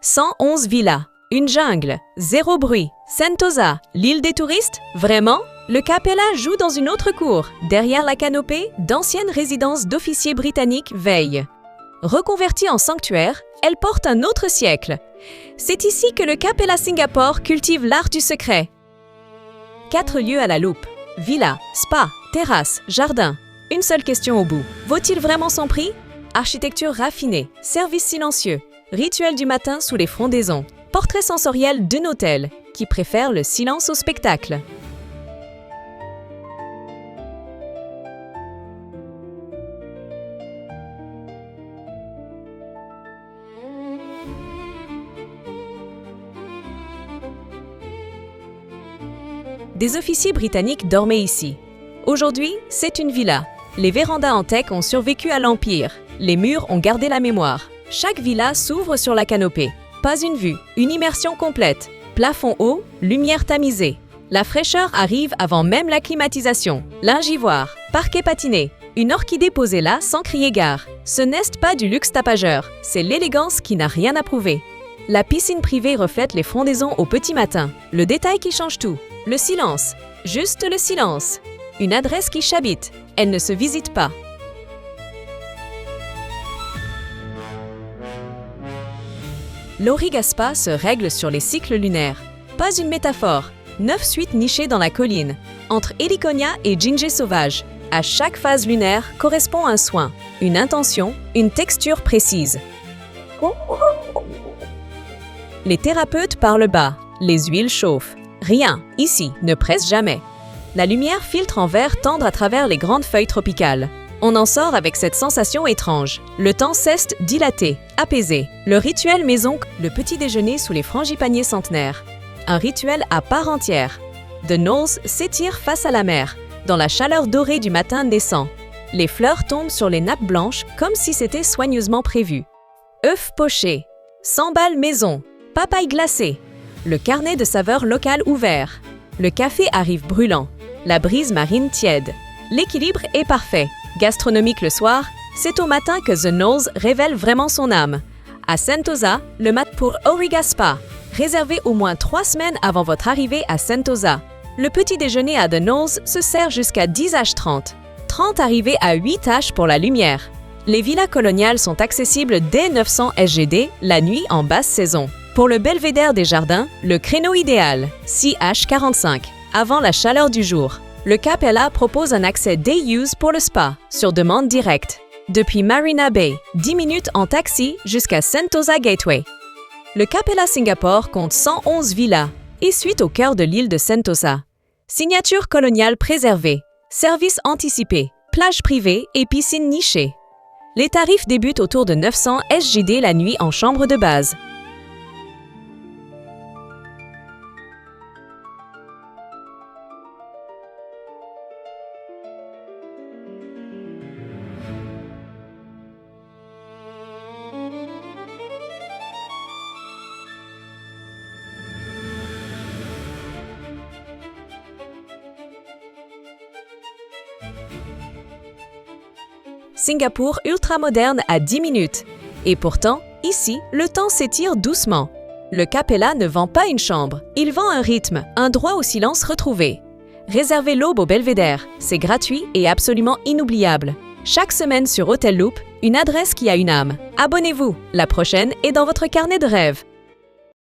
111 villas, une jungle, zéro bruit, Sentosa, l'île des touristes? Vraiment? Le Capella joue dans une autre cour. Derrière la canopée, d'anciennes résidences d'officiers britanniques veillent. Reconvertie en sanctuaire, elle porte un autre siècle. C'est ici que le Capella Singapore cultive l'art du secret. 4 lieux à la loupe. Villa, spa, terrasse, jardin. Une seule question au bout. Vaut-il vraiment son prix? Architecture raffinée, service silencieux, rituel du matin sous les frondaisons, portrait sensoriel d'un hôtel qui préfère le silence au spectacle. Des officiers britanniques dormaient ici. Aujourd'hui, c'est une villa. Les vérandas en teck ont survécu à l'Empire. Les murs ont gardé la mémoire. Chaque villa s'ouvre sur la canopée. Pas une vue, une immersion complète. Plafond haut, lumière tamisée. La fraîcheur arrive avant même la climatisation. Lingivoire, parquet patiné. Une orchidée posée là sans crier gare. Ce n'est pas du luxe tapageur, c'est l'élégance qui n'a rien à prouver. La piscine privée reflète les frondaisons au petit matin. Le détail qui change tout. Le silence. Juste le silence. Une adresse qui chabite. Elle ne se visite pas. L'Auriga Spa se règle sur les cycles lunaires. Pas une métaphore. 9 suites nichées dans la colline, entre Heliconia et Ginger sauvage. À chaque phase lunaire correspond un soin, une intention, une texture précise. Les thérapeutes parlent bas, les huiles chauffent. Rien, ici, ne presse jamais. La lumière filtre en verre tendre à travers les grandes feuilles tropicales. On en sort avec cette sensation étrange. Le temps cesse dilaté, apaisé. Le rituel maison, le petit déjeuner sous les frangipaniers centenaires. Un rituel à part entière. The Knolls s'étire face à la mer, dans la chaleur dorée du matin naissant. Les fleurs tombent sur les nappes blanches comme si c'était soigneusement prévu. œufs pochés, 100 balles maison, papaye glacée, le carnet de saveurs locales ouvert. Le café arrive brûlant, la brise marine tiède. L'équilibre est parfait. Gastronomique le soir, c'est au matin que The Knolls révèle vraiment son âme. À Sentosa, le mat pour Auriga Spa. Réservé au moins 3 semaines avant votre arrivée à Sentosa. Le petit déjeuner à The Knolls se sert jusqu'à 10h30. 30 arrivées à 8h pour la lumière. Les villas coloniales sont accessibles dès 900 SGD la nuit en basse saison. Pour le belvédère des jardins, le créneau idéal, 6h45, avant la chaleur du jour. Le Capella propose un accès day use pour le spa, sur demande directe. Depuis Marina Bay, 10 minutes en taxi jusqu'à Sentosa Gateway. Le Capella Singapore compte 111 villas et suite au cœur de l'île de Sentosa. Signature coloniale préservée, services anticipés, plage privée et piscine nichée. Les tarifs débutent autour de 900 SGD la nuit en chambre de base. Singapour ultramoderne à 10 minutes. Et pourtant, ici, le temps s'étire doucement. Le Capella ne vend pas une chambre, il vend un rythme, un droit au silence retrouvé. Réservez l'aube au belvédère, c'est gratuit et absolument inoubliable. Chaque semaine sur Hotel Loop, une adresse qui a une âme. Abonnez-vous, la prochaine est dans votre carnet de rêves.